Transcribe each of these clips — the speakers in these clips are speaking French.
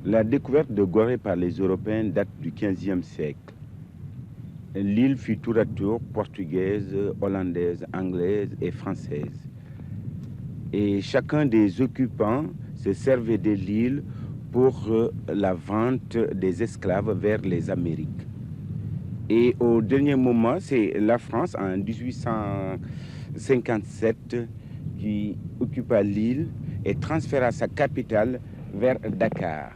La découverte de Gorée par les Européens date du XVe siècle. L'île fut tour à tour portugaise, hollandaise, anglaise et française. Et chacun des occupants se servait de l'île pour la vente des esclaves vers les Amériques. Et au dernier moment, c'est la France en 1857 qui occupa l'île et transféra sa capitale vers Dakar.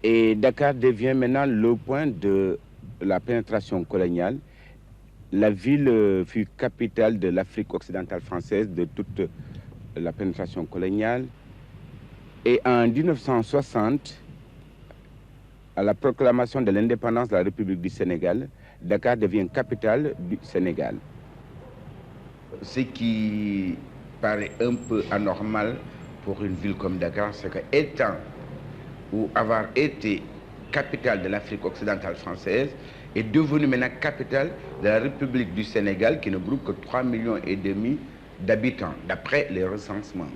Et Dakar devient maintenant le point de la pénétration coloniale. La ville fut capitale de l'Afrique occidentale française, de toute la pénétration coloniale. Et en 1960, à la proclamation de l'indépendance de la République du Sénégal, Dakar devient capitale du Sénégal. Ce qui paraît un peu anormal pour une ville comme Dakar, c'est qu'étant ou avoir été capitale de l'Afrique occidentale française, est devenue maintenant capitale de la République du Sénégal, qui ne groupe que 3,5 millions d'habitants, d'après les recensements,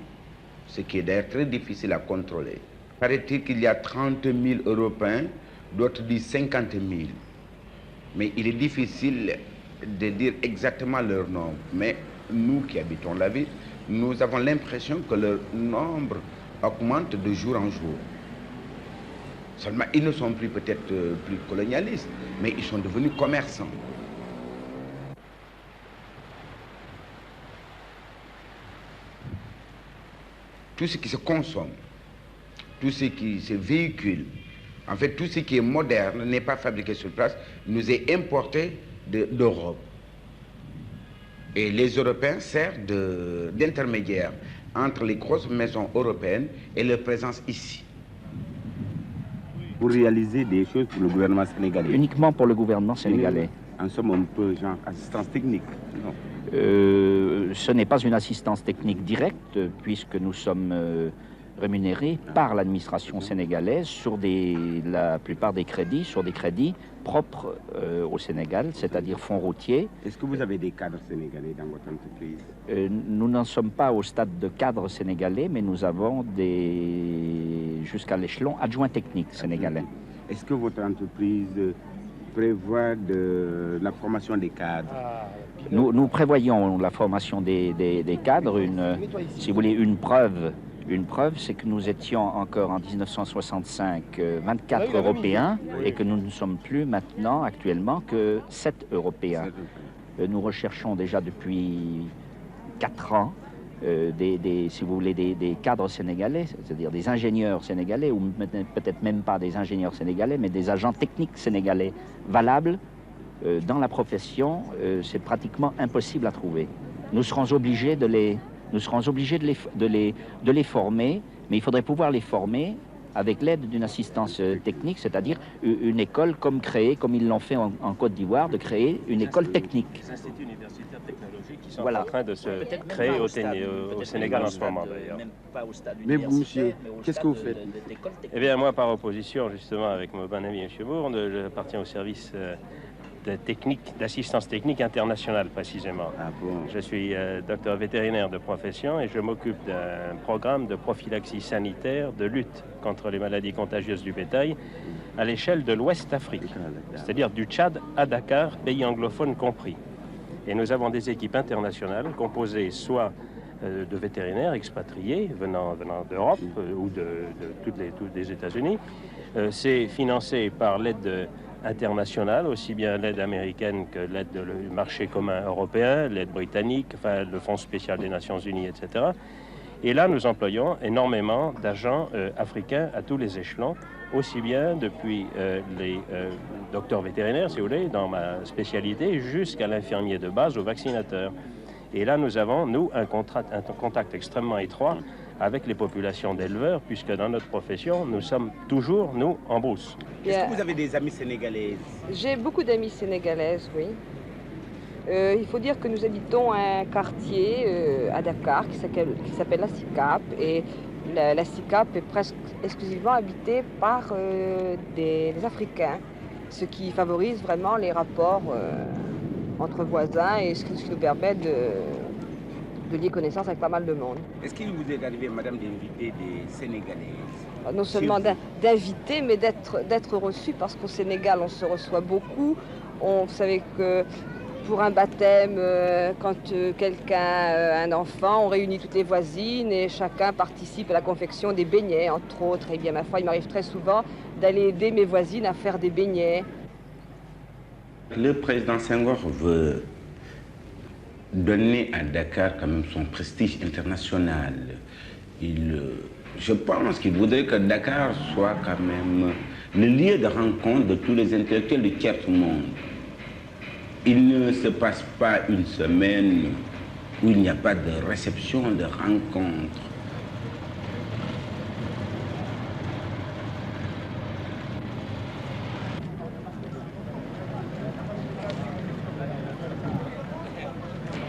ce qui est d'ailleurs très difficile à contrôler. Paraît-il qu'il y a 30 000 Européens, d'autres disent 50 000. Mais il est difficile de dire exactement leur nombre. Mais nous qui habitons la ville, nous avons l'impression que leur nombre augmente de jour en jour. Seulement, ils ne sont plus peut-être plus colonialistes, mais ils sont devenus commerçants. Tout ce qui se consomme, tout ce qui se véhicule, en fait, tout ce qui est moderne n'est pas fabriqué sur place, nous est importé d'Europe. Et les Européens servent d'intermédiaires entre les grosses maisons européennes et leur présence ici. Pour réaliser des choses pour le gouvernement sénégalais. Uniquement pour le gouvernement sénégalais. En somme, un peu genre assistance technique. Non. Ce n'est pas une assistance technique directe, puisque nous sommes rémunérés par l'administration sénégalaise sur la plupart des crédits, sur des crédits propres au Sénégal, c'est-à-dire fonds routiers. Est-ce que vous avez des cadres sénégalais dans votre entreprise? Nous n'en sommes pas au stade de cadres sénégalais, mais nous avons jusqu'à l'échelon adjoint technique sénégalais. Est-ce que votre entreprise prévoit la formation des cadres? Nous prévoyons la formation des cadres. Si vous voulez, une preuve, c'est que nous étions encore en 1965 24 Européens et que nous ne sommes plus maintenant, actuellement, que 7 Européens. Nous recherchons déjà depuis 4 ans si vous voulez, des cadres sénégalais, c'est-à-dire des ingénieurs sénégalais, ou peut-être même pas des ingénieurs sénégalais, mais des agents techniques sénégalais valables dans la profession. C'est pratiquement impossible à trouver. Nous serons obligés de les former, mais il faudrait pouvoir les former avec l'aide d'une assistance technique, c'est-à-dire une école comme ils l'ont fait en Côte d'Ivoire, de créer une école technique. Les instituts universitaires technologiques qui sont en train de se créer au Sénégal en ce moment, d'ailleurs. Mais vous, monsieur, qu'est-ce que vous faites? Eh bien, moi, par opposition, justement, avec mon bon ami M. Bourne, j'appartiens au service d'assistance technique internationale, précisément. Ah bon. Je suis docteur vétérinaire de profession et je m'occupe d'un programme de prophylaxie sanitaire de lutte contre les maladies contagieuses du bétail à l'échelle de l'Ouest Afrique, c'est-à-dire du Tchad à Dakar, pays anglophone compris. Et nous avons des équipes internationales composées soit de vétérinaires expatriés venant d'Europe ou tous des États-Unis. C'est financé par l'aide internationale, aussi bien l'aide américaine que l'aide du marché commun européen, l'aide britannique, enfin le Fonds spécial des Nations Unies, etc. Et là, nous employons énormément d'agents africains à tous les échelons, aussi bien depuis les docteurs vétérinaires, si vous voulez, dans ma spécialité, jusqu'à l'infirmier de base, au vaccinateur. Et là, nous avons, nous, un contact extrêmement étroit avec les populations d'éleveurs, puisque dans notre profession, nous sommes toujours, nous, en brousse. Est-ce que vous avez des amis sénégalaises? J'ai beaucoup d'amis sénégalaises, oui. Il faut dire que nous habitons un quartier à Dakar qui s'appelle la SICAP, et la SICAP est presque exclusivement habitée par des Africains, ce qui favorise vraiment les rapports entre voisins et ce qui nous permet de lier connaissance avec pas mal de monde. Est-ce qu'il vous est arrivé, madame, d'inviter des Sénégalaises? non seulement d'inviter, mais d'être reçu, parce qu'au Sénégal, on se reçoit beaucoup. Vous savez que pour un baptême, quand quelqu'un a un enfant, on réunit toutes les voisines et chacun participe à la confection des beignets, entre autres. Et bien, ma foi, il m'arrive très souvent d'aller aider mes voisines à faire des beignets. Le président Senghor veut donner à Dakar quand même son prestige international. Je pense qu'il voudrait que Dakar soit quand même le lieu de rencontre de tous les intellectuels du tiers-monde. Il ne se passe pas une semaine où il n'y a pas de réception, de rencontre.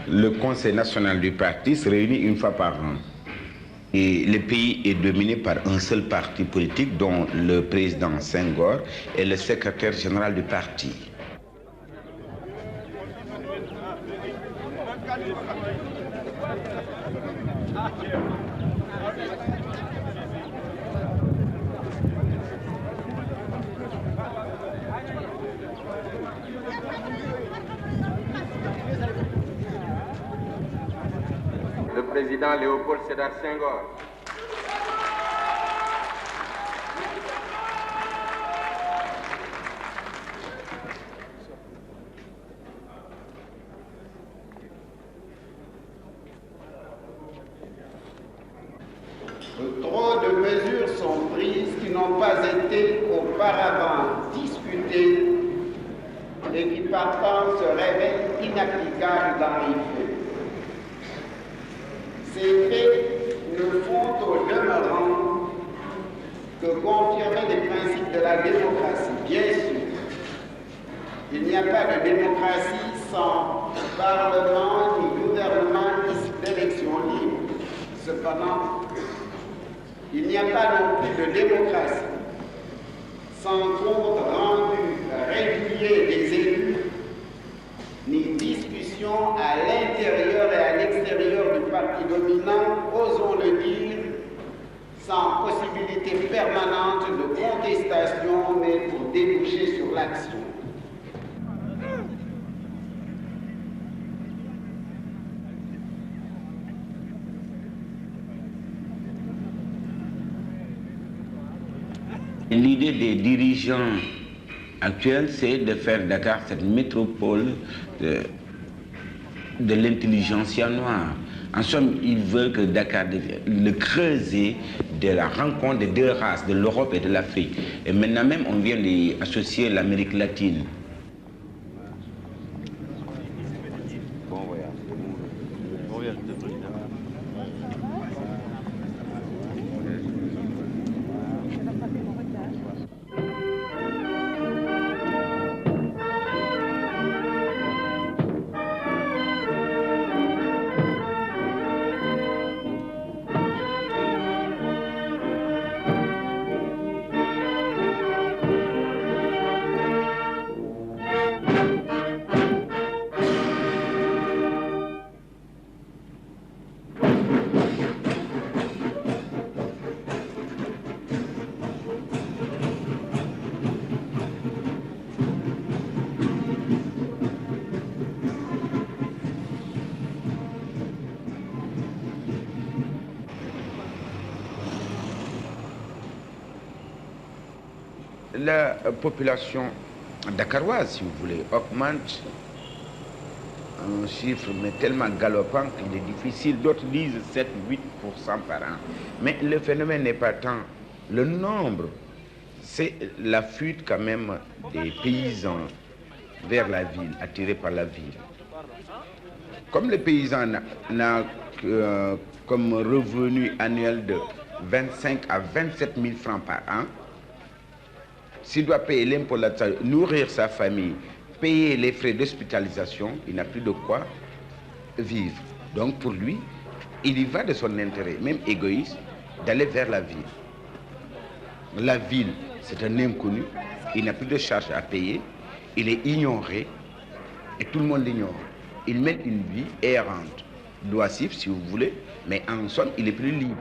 Le Conseil national du parti se réunit une fois par an. Et le pays est dominé par un seul parti politique dont le président Senghor est le secrétaire général du parti. Le président Léopold Sédar Senghor. Trop de mesures sont prises qui n'ont pas été auparavant discutées et qui partant se révèlent inapplicables dans les faits. Ces faits ne font au demeurant que confirmer les principes de la démocratie. Bien sûr, il n'y a pas de démocratie sans parlement ni gouvernement issu d'élections libres. Cependant, il n'y a pas non plus de démocratie sans compte rendu régulier des élus, ni discussion à l'intérieur et à l'extérieur du parti dominant, osons le dire, sans possibilité permanente de contestation, mais pour déboucher sur l'action. L'idée des dirigeants actuels, c'est de faire Dakar cette métropole de l'intelligentsia noire. En somme, ils veulent que Dakar devienne le creuset de la rencontre des deux races, de l'Europe et de l'Afrique. Et maintenant même, on vient d'associer l'Amérique latine. Bon voyage. Bon voyage, président. La population dakaroise, si vous voulez, augmente un chiffre mais tellement galopant qu'il est difficile. D'autres disent 7-8% par an. Mais le phénomène n'est pas tant le nombre, c'est la fuite quand même des paysans vers la ville, attirés par la ville. Comme le paysan n'a comme revenu annuel de 25 à 27 000 francs par an, s'il doit payer l'impôt, nourrir sa famille, payer les frais d'hospitalisation, il n'a plus de quoi vivre. Donc pour lui, il y va de son intérêt, même égoïste, d'aller vers la ville. La ville, c'est un inconnu, il n'a plus de charges à payer, il est ignoré, et tout le monde l'ignore. Il mène une vie errante, doissif si vous voulez, mais en somme, il est plus libre.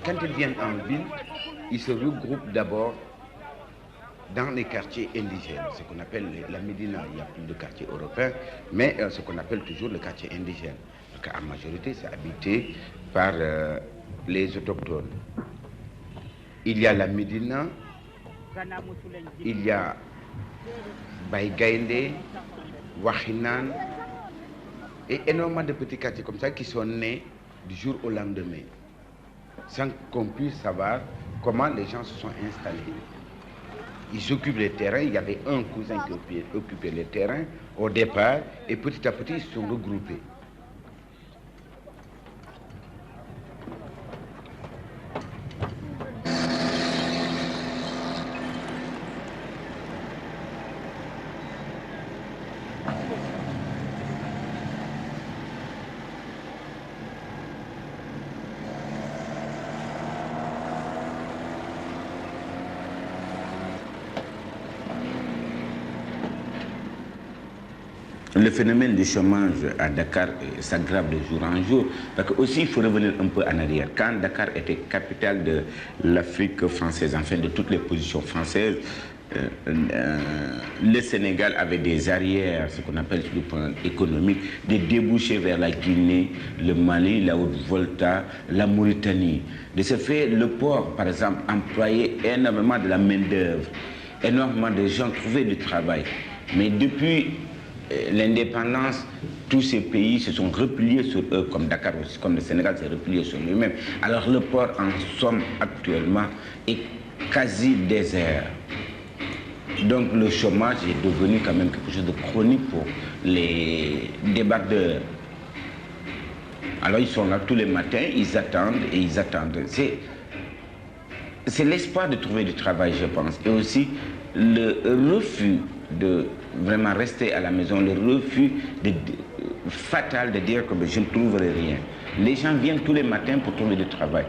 quand ils viennent en ville, ils se regroupent d'abord dans les quartiers indigènes, ce qu'on appelle la Médina. Il n'y a plus de quartier européen, mais ce qu'on appelle toujours le quartier indigène. Donc, en majorité, c'est habité par les autochtones. Il y a la Médina, il y a Baïgaïndé, Wahinan, et énormément de petits quartiers comme ça qui sont nés du jour au lendemain, sans qu'on puisse savoir comment les gens se sont installés. Ils occupent les terrains, il y avait un cousin qui occupait les terrains au départ, et petit à petit ils se sont regroupés. Le phénomène du chômage à Dakar s'aggrave de jour en jour. Parce que aussi, il faut revenir un peu en arrière. Quand Dakar était capitale de l'Afrique française, enfin de toutes les positions françaises, le Sénégal avait des arrières, ce qu'on appelle sur le plan économique, des débouchés vers la Guinée, le Mali, la Haute-Volta, la Mauritanie. De ce fait, le port, par exemple, employait énormément de la main-d'œuvre. Énormément de gens trouvaient du travail. Mais depuis l'indépendance, tous ces pays se sont repliés sur eux, comme Dakar aussi, comme le Sénégal s'est replié sur lui-même. Alors le port, en somme, actuellement, est quasi désert. Donc le chômage est devenu quand même quelque chose de chronique pour les débardeurs. Alors ils sont là tous les matins, ils attendent et ils attendent. C'est l'espoir de trouver du travail, je pense. Et aussi le refus de vraiment rester à la maison, le refus fatal de dire que je ne trouverai rien. Les gens viennent tous les matins pour trouver du travail.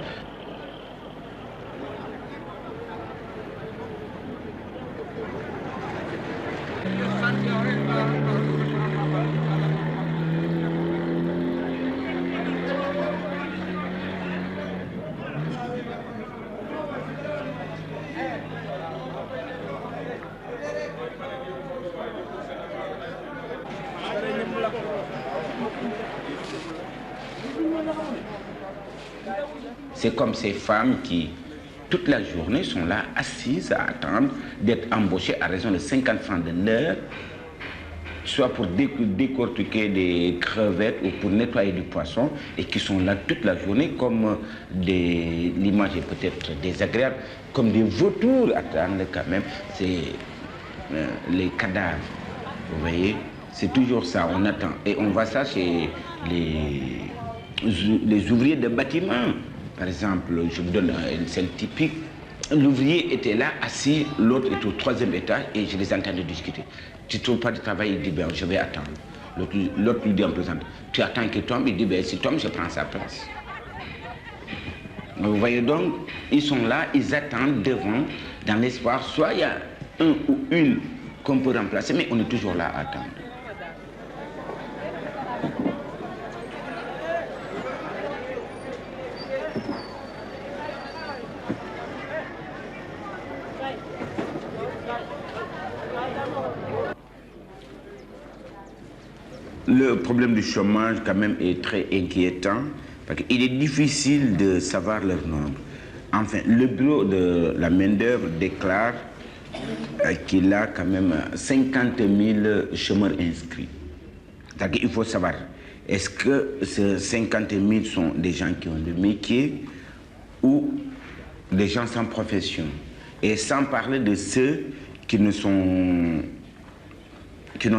C'est comme ces femmes qui, toute la journée, sont là assises à attendre d'être embauchées à raison de 50 francs de l'heure, soit pour décortiquer des crevettes ou pour nettoyer du poisson, et qui sont là toute la journée comme l'image est peut-être désagréable, comme des vautours attendent quand même, c'est les cadavres, vous voyez, c'est toujours ça, on attend. Et on voit ça chez les ouvriers de bâtiments. Par exemple, je vous donne une scène typique. L'ouvrier était là, assis, l'autre est au 3e étage et je les entendais discuter. Tu ne trouves pas de travail? Il dit, ben, je vais attendre. L'autre lui dit en plaisantant, tu attends qu'il tombe? Il dit, ben, s'il tombe, je prends sa place. Vous voyez donc, ils sont là, ils attendent devant, dans l'espoir, soit il y a un ou une qu'on peut remplacer, mais on est toujours là à attendre. Le problème du chômage, quand même, est très inquiétant, parce qu'il est difficile de savoir leur nombre. Enfin, le bureau de la main-d'œuvre déclare qu'il a quand même 50 000 chômeurs inscrits. C'est-à-dire qu'il faut savoir, est-ce que ces 50 000 sont des gens qui ont le métier ou des gens sans profession? Et sans parler de ceux qui n'ont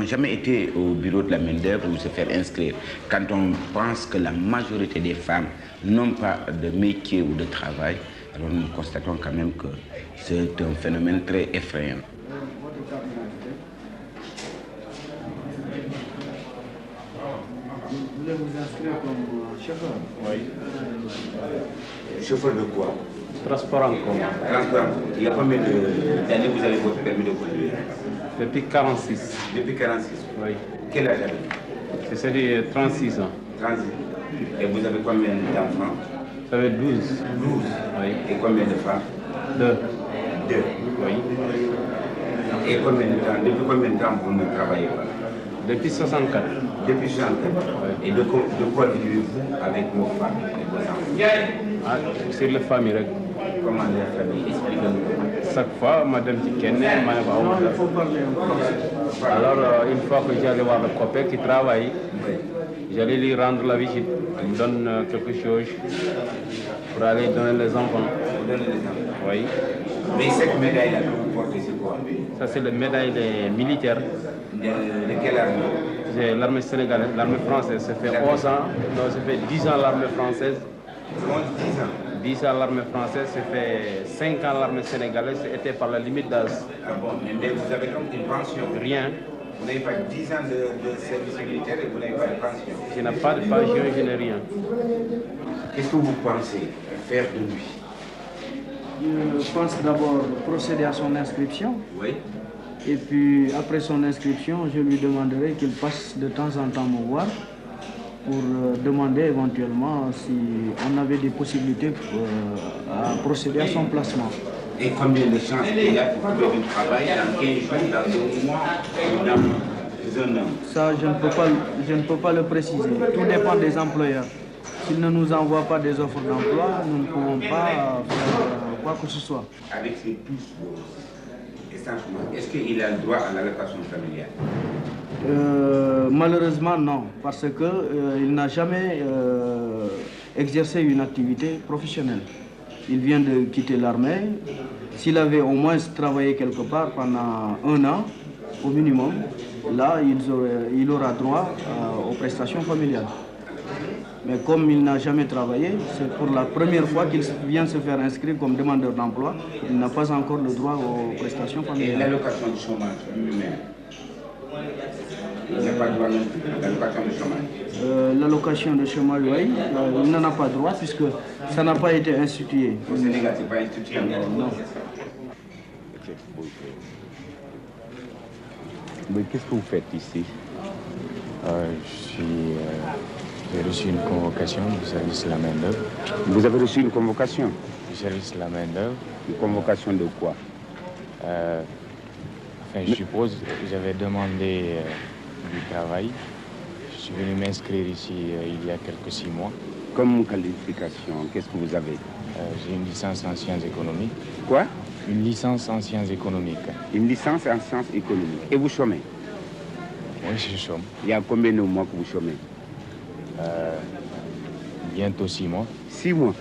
jamais été au bureau de la main-d'œuvre ou se faire inscrire. Quand on pense que la majorité des femmes n'ont pas de métier ou de travail, alors nous constatons quand même que c'est un phénomène très effrayant. Vous voulez vous inscrire comme chauffeur? Oui. Chauffeur de quoi? Transport en commun. Transport. Il y a combien d'années vous avez votre permis de conduire? Depuis 46. Depuis 46? Oui. Quel âge avez-vous? C'est-à-dire 36 ans. 36. Et vous avez combien d'enfants? Ça fait 12. 12. Oui. Et combien de femmes? 2. 2. Oui. Et combien de temps, depuis combien de temps vous ne travaillez pas? Depuis 64. Depuis 64. Oui. Et de quoi vivez-vous avec vos femmes et vos enfants? Ah, sur les familles. Comment les familles? Expliquez-nous. Chaque fois, madame Tikene, Il faut parler en français. alors, une fois que j'allais voir le copain qui travaille, j'allais lui rendre la visite. Il me donne quelque chose pour aller donner les enfants. Vous donnez les enfants. Oui. Mais cette médaille-là que vous portez, c'est quoi? Ça, c'est la médaille des militaires. De quelle armée? C'est l'armée sénégalaise, l'armée française. Ça fait 11 ans, non, ça fait 10 ans l'armée française. 10 ans. 10 ans l'armée française, ça fait 5 ans l'armée sénégalaise, c'était par la limite d'âge. Ah bon, mais vous avez donc une pension? Rien. Vous n'avez pas 10 ans de service militaire et vous n'avez pas de pension? Je n'ai pas de pension, je n'ai rien. Qu'est-ce que vous pensez faire de lui? Je pense d'abord procéder à son inscription. Oui. Et puis après son inscription, je lui demanderai qu'il passe de temps en temps me voir pour demander éventuellement si on avait des possibilités à procéder à son placement. Et combien de chances il y a pour trouver du travail dans 15 jours, dans un mois, dans un an? Ça, je ne peux pas le préciser. Tout dépend des employeurs. S'ils ne nous envoient pas des offres d'emploi, nous ne pouvons pas faire quoi que ce soit. Avec ces tous, est-ce qu'il a le droit à l'allocation familiale? Malheureusement, non, parce qu'il n'a jamais exercé une activité professionnelle. Il vient de quitter l'armée. S'il avait au moins travaillé quelque part pendant 1 an, au minimum, là, il aura droit aux prestations familiales. Mais comme il n'a jamais travaillé, c'est pour la première fois qu'il vient se faire inscrire comme demandeur d'emploi, il n'a pas encore le droit aux prestations familiales. Et l'allocation de chômage lui-même? Il n'a pas droit non plus à l'allocation de chômage? L'allocation de chômage, oui, il n'en a pas droit puisque ça n'a pas été institué. Au Sénégal, ce n'est pas institué? Non. Mais qu'est-ce que vous faites ici? J'ai reçu une convocation du service de la main-d'œuvre. Vous avez reçu une convocation? Du service de la main-d'œuvre. Une convocation de quoi? Enfin, je suppose que j'avais demandé du travail. Je suis venu m'inscrire ici il y a quelques 6 mois. Comme qualification, qu'est-ce que vous avez? J'ai une licence en sciences économiques. Quoi? Une licence en sciences économiques. Une licence en sciences économiques. Et vous chômez? Oui, je chôme. Il y a combien de mois que vous chômez? Bientôt 6 mois. 6 mois?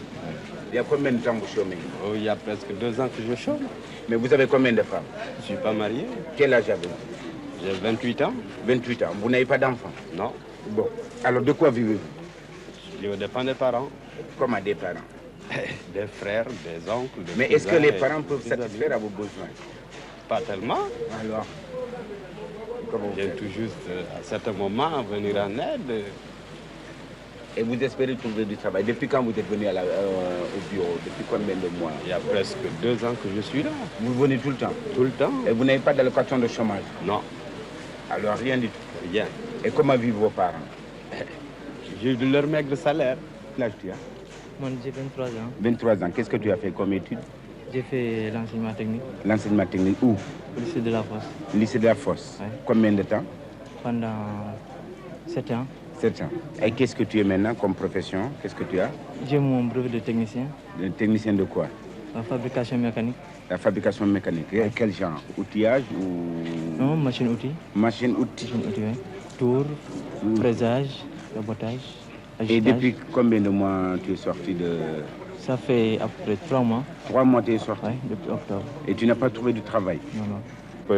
Il y a combien de temps vous chômez? Oh, il y a presque 2 ans que je chôme. Mais vous avez combien de femmes? Je ne suis pas marié. Quel âge avez-vous? J'ai 28 ans. 28 ans. Vous n'avez pas d'enfants? Non. Bon. Alors de quoi vivez-vous? Je dépend des parents. Comment des parents? Des frères, des oncles, des Mais est-ce que cousins les parents peuvent des satisfaire amis. à vos besoins? Pas tellement. Alors, comment vous J'ai faites? tout juste, à certains moments, venir en aide. Et vous espérez trouver du travail. Depuis quand vous êtes venu au bureau? Depuis combien de mois? Il y a presque 2 ans que je suis là. Vous venez tout le temps? Tout le temps. Et vous n'avez pas d'allocation de chômage? Non, Alors rien du tout? rien. Et comment vivent vos parents? J'ai de leur maigre salaire. Quel âge tu as? Moi, j'ai 23 ans. 23 ans. Qu'est-ce que tu as fait comme étude? J'ai fait l'enseignement technique L'enseignement technique où? au lycée de la Fosse Lycée de la Fosse. Ouais. Combien de temps? pendant 7 ans. 7 ans. Et qu'est-ce que tu es maintenant comme profession? Qu'est-ce que tu as? J'ai mon brevet de technicien, Le technicien de quoi? la fabrication mécanique. La fabrication mécanique. Et quel genre? Outillage ou Non, machine-outil. machine-outil? Machine-outil, oui. Tour, fraisage, sabotage, Et agitage. depuis combien de mois tu es sorti de... Ça fait à peu près 3 mois, 3 mois tu es sorti? ouais, depuis octobre. Et tu n'as pas trouvé du travail? Non, non.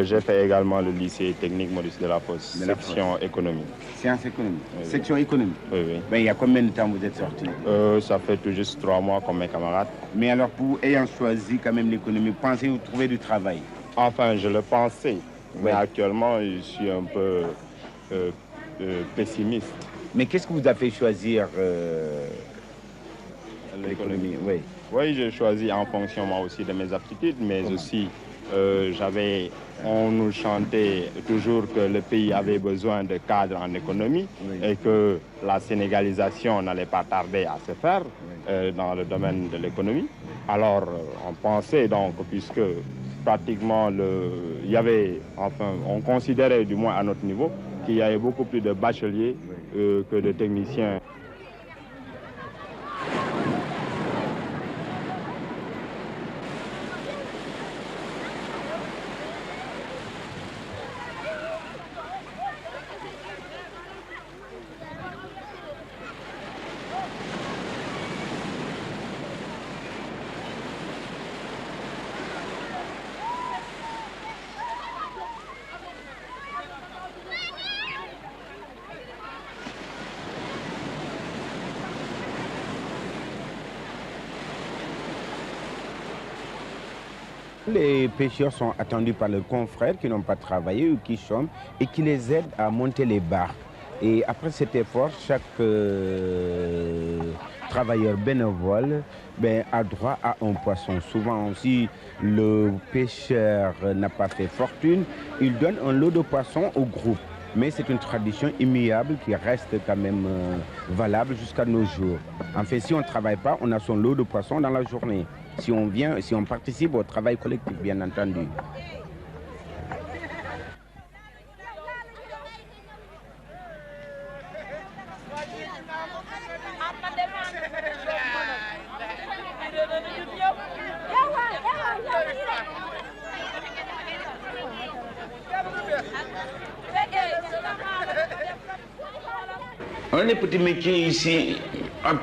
J'ai fait également le lycée technique Maurice de la Fosse, De la section économie. Sciences économiques. Oui. Section économique. Oui, oui. Ben, il y a combien de temps vous êtes sorti? Ça fait tout juste 3 mois comme mes camarades. Mais alors, pour ayant choisi quand même l'économie, pensez-vous trouver du travail? Enfin, je le pensais, mais Oui. actuellement, je suis un peu pessimiste. Mais qu'est-ce que vous a fait choisir l'économie? Oui. Oui, j'ai choisi en fonction moi aussi de mes aptitudes, mais aussi on nous chantait toujours que le pays avait besoin de cadres en économie et que la sénégalisation n'allait pas tarder à se faire dans le domaine de l'économie. Alors on pensait donc, puisque pratiquement on considérait du moins à notre niveau qu'il y avait beaucoup plus de bacheliers que de techniciens. Les pêcheurs sont attendus par leurs confrères qui n'ont pas travaillé ou qui chôment et qui les aident à monter les barques. Et après cet effort, chaque travailleur bénévole a droit à un poisson. Souvent aussi, le pêcheur n'a pas fait fortune, il donne un lot de poissons au groupe. Mais c'est une tradition immuable qui reste quand même valable jusqu'à nos jours. En fait, si on ne travaille pas, on a son lot de poissons dans la journée. Si on participe au travail collectif, bien entendu. Les petits métiers ici,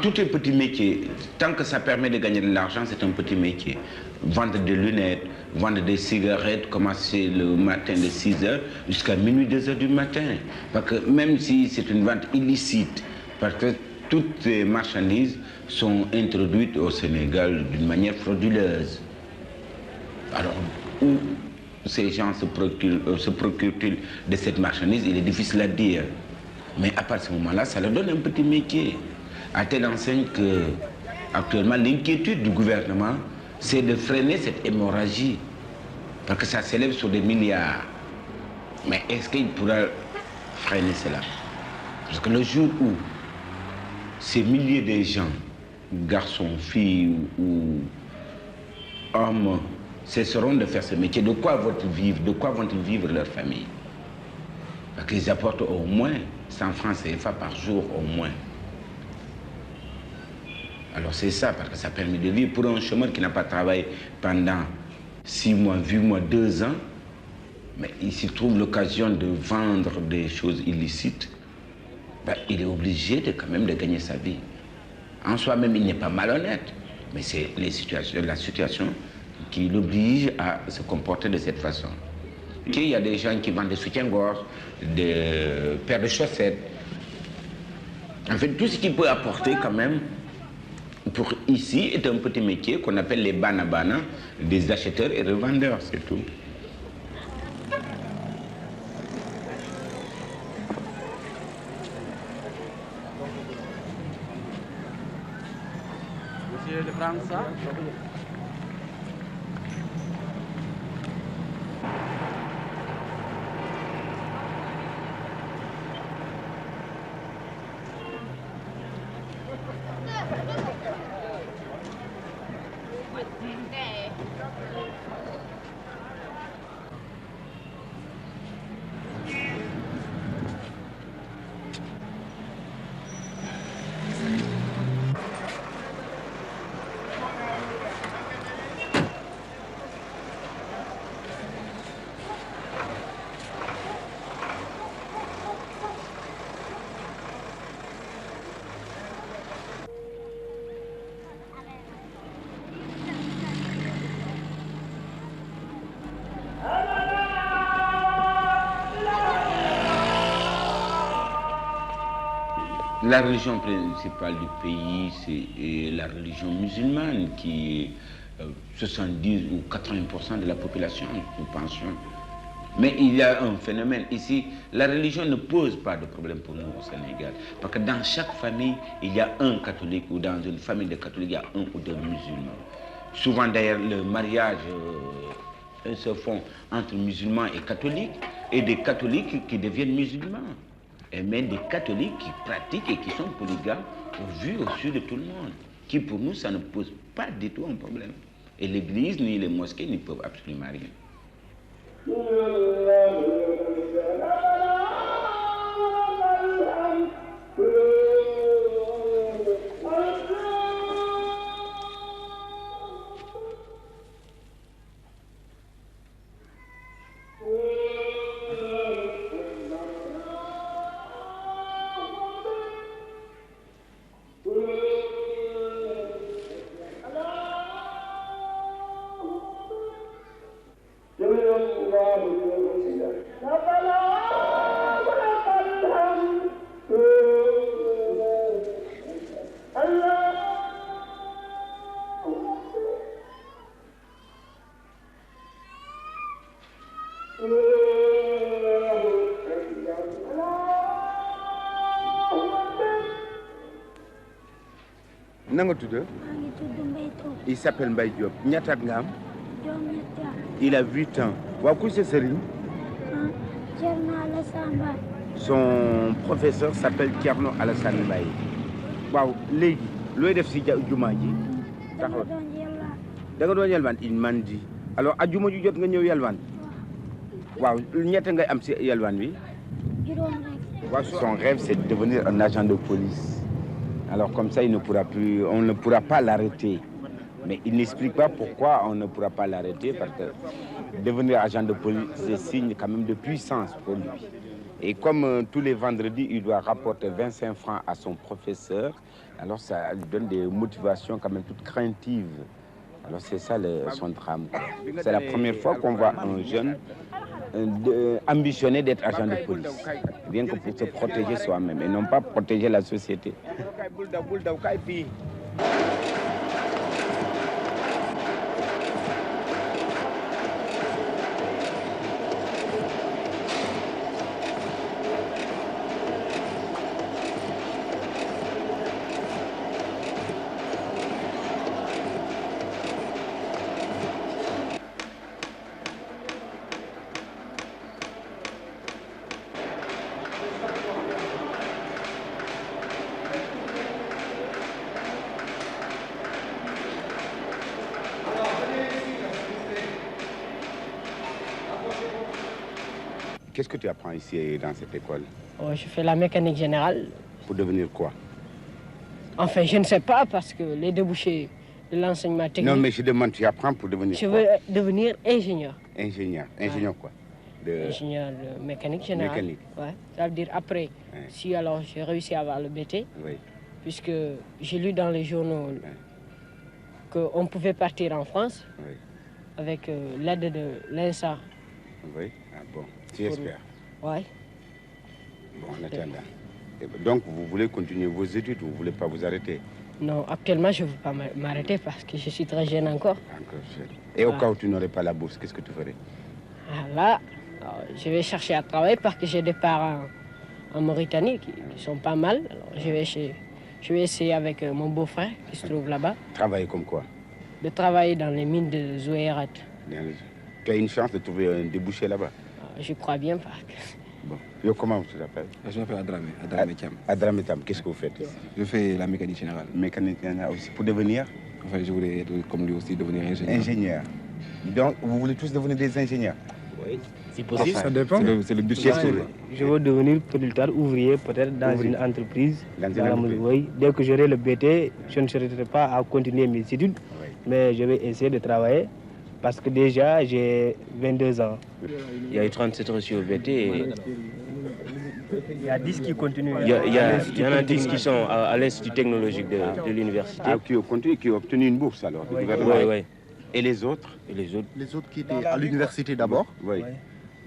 tout est petit métier. Tant que ça permet de gagner de l'argent, c'est un petit métier. Vendre des lunettes, vendre des cigarettes, commencer le matin de 6 h jusqu'à minuit, 2 h du matin. Parce que même si c'est une vente illicite, parce que toutes les marchandises sont introduites au Sénégal d'une manière frauduleuse. Alors, où ces gens se procurent-ils de cette marchandise, il est difficile à dire. Mais à partir de ce moment-là, ça leur donne un petit métier. À telle enseigne que, actuellement, l'inquiétude du gouvernement, c'est de freiner cette hémorragie. Parce que ça s'élève sur des milliards. Mais est-ce qu'il pourra freiner cela? Parce que le jour où ces milliers de gens, garçons, filles ou hommes, cesseront de faire ce métier, de quoi vont-ils vivre leur famille? Parce qu'ils apportent au moins 100 francs CFA par jour au moins. Alors c'est ça, parce que ça permet de vivre pour un chômeur qui n'a pas travaillé pendant 6 mois, 8 mois, 2 ans. Mais il s'y trouve l'occasion de vendre des choses illicites. Il est obligé quand même de gagner sa vie. En soi-même, il n'est pas malhonnête. Mais c'est la situation qui l'oblige à se comporter de cette façon. Il y a des gens qui vendent des soutiens-gorge, des paires de chaussettes. En fait, tout ce qu'il peut apporter quand même, pour ici, est un petit métier qu'on appelle les banabana, des acheteurs et revendeurs, c'est tout. Monsieur de France, La religion principale du pays, c'est la religion musulmane qui est 70 ou 80% de la population, nous pensons. Mais il y a un phénomène ici, la religion ne pose pas de problème pour nous au Sénégal. Parce que dans chaque famille, il y a un catholique, ou dans une famille de catholiques, il y a un ou deux musulmans. Souvent d'ailleurs, le mariage se font entre musulmans et catholiques, et des catholiques qui deviennent musulmans. Et même des catholiques qui pratiquent et qui sont polygames au vu, au su de tout le monde. Qui pour nous, ça ne pose pas du tout un problème. Et l'église ni les mosquées n'y peuvent absolument rien. Il s'appelle Mbaye Diop. Il a 8 ans. Son professeur s'appelle Thierno Alassane Mbaye. Il m'a dit. Alors, son rêve, c'est de devenir un agent de police. Alors comme ça, on ne pourra pas l'arrêter. Mais il n'explique pas pourquoi on ne pourra pas l'arrêter, parce que devenir agent de police, c'est signe quand même de puissance pour lui. Et comme tous les vendredis, il doit rapporter 25 francs à son professeur, alors ça lui donne des motivations quand même toutes craintives. Alors c'est ça son drame. C'est la première fois qu'on voit un jeune ambitionner d'être agent de police, bien que pour se protéger soi-même et non pas protéger la société. Qu'est-ce que tu apprends ici dans cette école? Je fais la mécanique générale. Pour devenir quoi? Enfin, je ne sais pas, parce que les débouchés de l'enseignement technique... Non, mais je demande, tu apprends pour devenir quoi? Je veux devenir ingénieur. Ingénieur? Ingénieur quoi? Ingénieur de mécanique générale. Mécanique. Ouais. Ça veut dire après, si alors j'ai réussi à avoir le BT, puisque j'ai lu dans les journaux qu'on pouvait partir en France avec l'aide de l'INSA. Oui, ah bon, tu espères? Oui. Bon, en attendant. Donc, vous voulez continuer vos études, vous ne voulez pas vous arrêter? Non, actuellement, je ne veux pas m'arrêter parce que je suis très jeune encore. Encore jeune. Et au cas où tu n'aurais pas la bourse, qu'est-ce que tu ferais? Là, je vais chercher à travailler parce que j'ai des parents en Mauritanie qui sont pas mal. Alors, je vais essayer avec mon beau-frère qui se trouve là-bas. Travailler comme quoi? De travailler dans les mines de Zouérat. Tu as une chance de trouver un débouché là-bas? Je crois bien parce que... Bon. Yo, comment tu t'appelles? Je m'appelle Adramé Thiam. Adramé Thiam, qu'est-ce que vous faites? Je fais la mécanique générale. Mécanique générale aussi. Pour devenir? Enfin, je voulais être comme lui aussi, devenir ingénieur. Ingénieur. Donc, vous voulez tous devenir des ingénieurs? Oui, si possible. Ça dépend. C'est le but. Je veux devenir plus tard ouvrier, peut-être dans une entreprise. Oui. Dès que j'aurai le BT, je ne serai pas à continuer mes études, mais je vais essayer de travailler. Parce que déjà, j'ai 22 ans. Il y a eu 37 reçus au BT. Et... Il y a 10 qui continuent. Il y en a 10 qui sont à l'Institut technologique de l'université. Ah, qui ont continué, qui ont obtenu une bourse alors du gouvernement. Oui. Et les autres? Les autres qui étaient à l'université d'abord. Oui.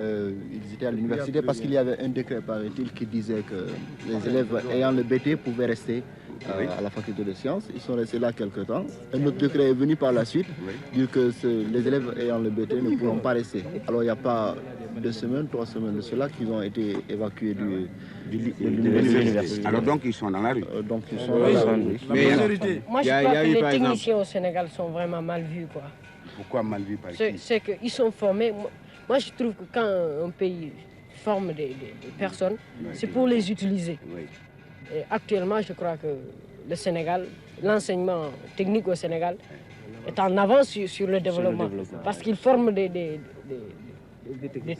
Ils étaient à l'université parce qu'il y avait un décret, paraît-il, qui disait que les élèves ayant le BT pouvaient rester à la faculté de sciences. Ils sont restés là quelque temps. Un autre décret est venu par la suite, dire que les élèves ayant le BT ne pourront pas rester. Alors il n'y a pas 2 semaines, 3 semaines de cela qu'ils ont été évacués de l'université. Alors donc ils sont dans la rue? Donc ils sont dans la rue. Moi je crois que les techniciens au Sénégal sont vraiment mal vus, quoi. Pourquoi mal vu par qui? C'est qu'ils sont formés. Moi, je trouve que quand un pays forme des personnes, c'est pour les utiliser. Et actuellement, je crois que le Sénégal, l'enseignement technique au Sénégal est en avance sur le développement. Parce qu'ils forment des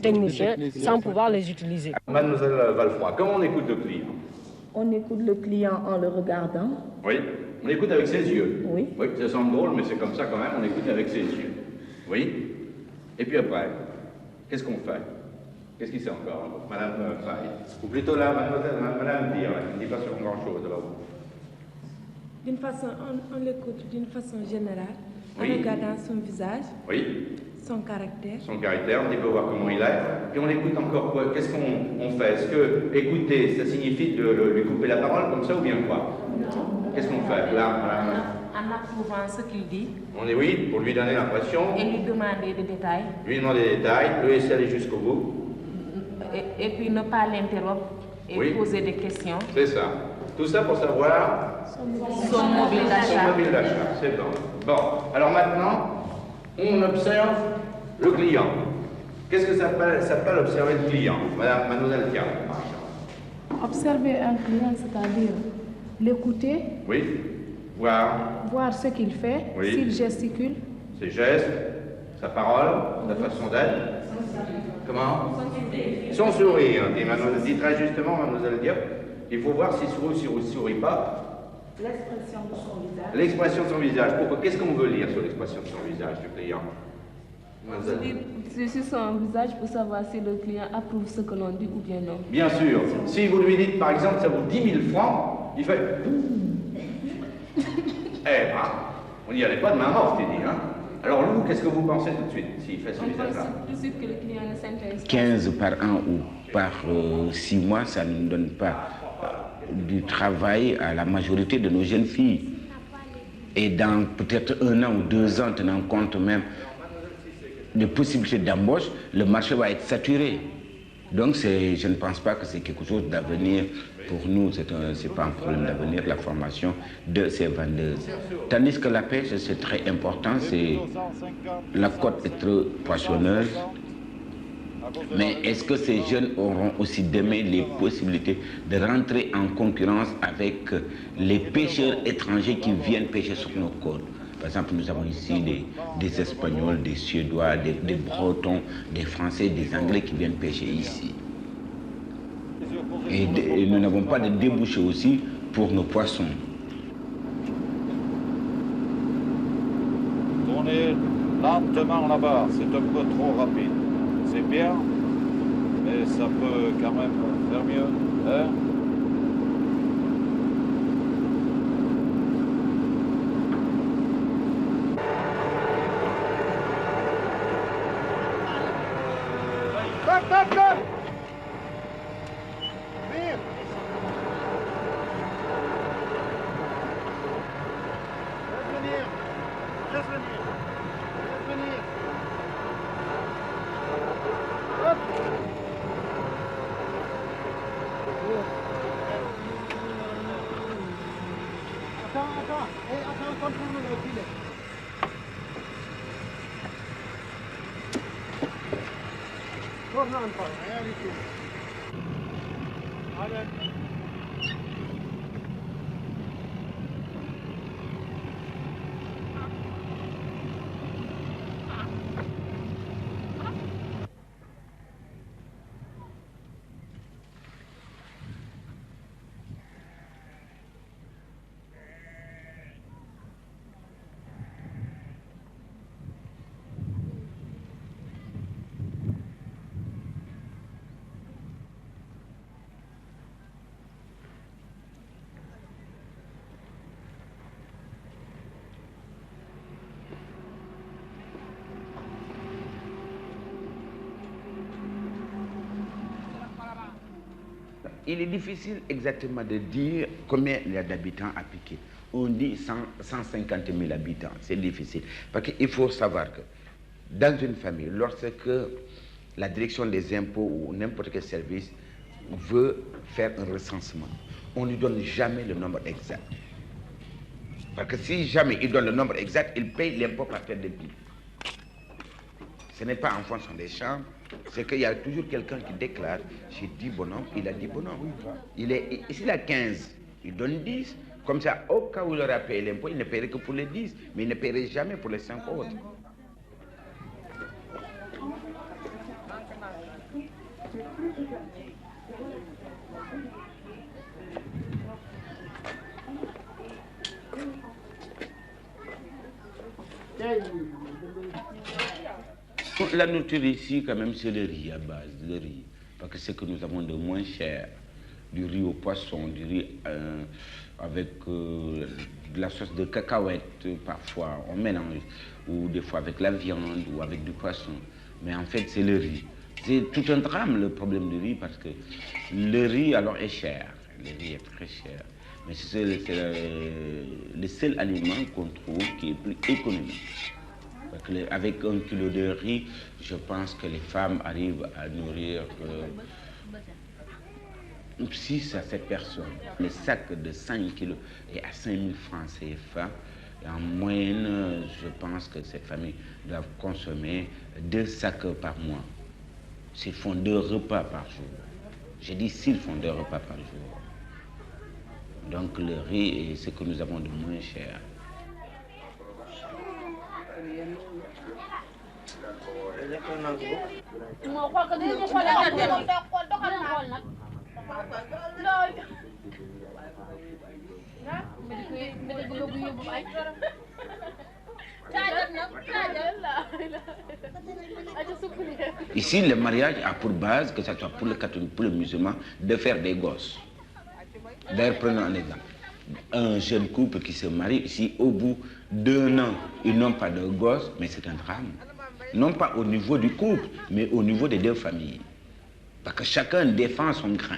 techniciens sans pouvoir les utiliser. Mademoiselle Valfroy, comment on écoute le client? On écoute le client en le regardant. Oui, on écoute avec ses yeux. Oui. Oui, ça semble drôle, mais c'est comme ça quand même, on écoute avec ses yeux. Oui. Et puis après, qu'est-ce qu'on fait? Qu'est-ce qui c'est encore, Madame Faye? Ou plutôt là, Mademoiselle, Madame Dire, qui ne dit pas sur grand-chose, alors. D'une façon, on l'écoute d'une façon générale, oui. En regardant son visage, oui. Son caractère. Son caractère, on peut voir comment il est. Et on l'écoute encore quoi? Qu'est-ce qu'on fait? Est-ce que écouter, ça signifie de lui couper la parole comme ça ou bien quoi? Qu'est-ce qu'on fait là, Madame? En approuvant ce qu'il dit. On est oui, pour lui donner l'impression. Et lui demander des détails. Lui demander des détails, lui laisser aller jusqu'au bout. Et puis ne pas l'interrompre et oui. Poser des questions. C'est ça. Tout ça pour savoir son mobile d'achat. Son mobile d'achat, c'est bon. Bon, alors maintenant, on observe le client. Qu'est-ce que ça s'appelle observer le client, Mademoiselle Thiam, par exemple? Observer un client, c'est-à-dire l'écouter. Oui. Voir ce qu'il fait, oui. S'il gesticule. Ses gestes, sa parole, sa façon d'être. Comment? Son sourire, dit très justement Mademoiselle Diop. Il faut voir s'il sourit ou s'il ne sourit pas. L'expression de son visage. L'expression de son visage. Pourquoi? Qu'est-ce qu'on veut lire sur l'expression de son visage du client? C'est sur son visage pour savoir si le client approuve ce que l'on dit ou bien non. Bien sûr. Si vous lui dites, par exemple, ça vaut 10 000 francs, il fait... Eh ben, on n'y allait pas de main morte, il dit, hein. Alors, vous, qu'est-ce que vous pensez tout de suite, s'il fait ce visage-là? Tout de suite que le client ne s'intéresse pas. 15 par an ou par 6 mois, ça ne donne pas du travail à la majorité de nos jeunes filles. Et dans peut-être 1 an ou 2 ans, tenant compte même des possibilités d'embauche, le marché va être saturé. Donc je ne pense pas que c'est quelque chose d'avenir pour nous, c'est pas un problème d'avenir, la formation de ces vendeuses. Tandis que la pêche, c'est très important, la côte est très poissonneuse. Mais est-ce que ces jeunes auront aussi demain les possibilités de rentrer en concurrence avec les pêcheurs étrangers qui viennent pêcher sur nos côtes? Par exemple, nous avons ici des Espagnols, des Suédois, des Bretons, des Français, des Anglais qui viennent pêcher ici. Et nous n'avons pas de débouchés aussi pour nos poissons. Tournez lentement là-bas, c'est un peu trop rapide. C'est bien, mais ça peut quand même faire mieux. Hein? Il est difficile exactement de dire combien il y a d'habitants à Piquet. On dit 150 000 habitants, c'est difficile. Parce qu'il faut savoir que dans une famille, lorsque la direction des impôts ou n'importe quel service veut faire un recensement, on ne lui donne jamais le nombre exact. Parce que si jamais il donne le nombre exact, il paye l'impôt par perte de vue. Ce n'est pas en fonction des chambres, c'est qu'il y a toujours quelqu'un qui déclare, j'ai 10 bonhommes, il a 10 bonhommes. S'il a 15, il donne 10. Comme ça, au cas où il aura payé l'impôt, il ne paierait que pour les 10, mais il ne paierait jamais pour les 5 autres. La nourriture ici, quand même, c'est le riz à base, le riz. Parce que c'est que nous avons de moins cher. Du riz au poisson, du riz avec de la sauce de cacahuète, parfois on mélange, ou des fois avec la viande ou avec du poisson. Mais en fait, c'est le riz. C'est tout un drame, le problème du riz, parce que le riz, alors, est cher. Le riz est très cher. Mais c'est le seul aliment qu'on trouve qui est plus économique. Parce que avec 1 kilo de riz, je pense que les femmes arrivent à nourrir 6 à 7 personnes. Le sac de 5 kilos est à 5 000 francs CFA. Et en moyenne, je pense que cette famille doit consommer 2 sacs par mois. S'ils font 2 repas par jour. J'ai dit s'ils font 2 repas par jour. Donc le riz est ce que nous avons de moins cher. Ici, le mariage a pour base, que ce soit pour le catholique, pour le musulman, de faire des gosses. D'ailleurs, prenons un exemple. Un jeune couple qui se marie, ici, au bout d'1 an, ils n'ont pas de gosses, mais c'est un drame. Non pas au niveau du couple, mais au niveau des 2 familles. Parce que chacun défend son grain.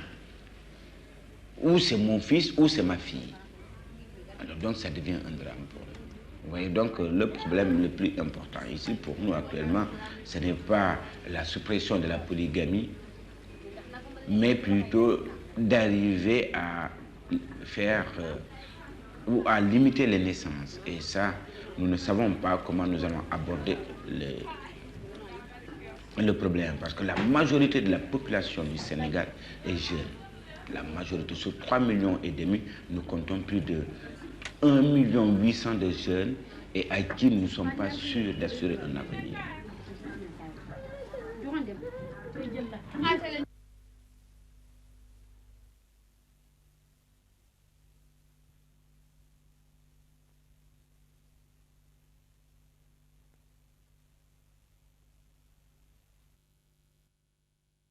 Ou c'est mon fils, ou c'est ma fille. Alors donc ça devient un drame pour eux. Vous voyez, donc le problème le plus important ici pour nous actuellement, ce n'est pas la suppression de la polygamie, mais plutôt d'arriver à faire ou à limiter les naissances. Et ça, nous ne savons pas comment nous allons aborder le problème. Parce que la majorité de la population du Sénégal est jeune. La majorité, sur 3,5 millions, nous comptons plus de 1,8 million de jeunes et à qui nous ne sommes pas sûrs d'assurer un avenir.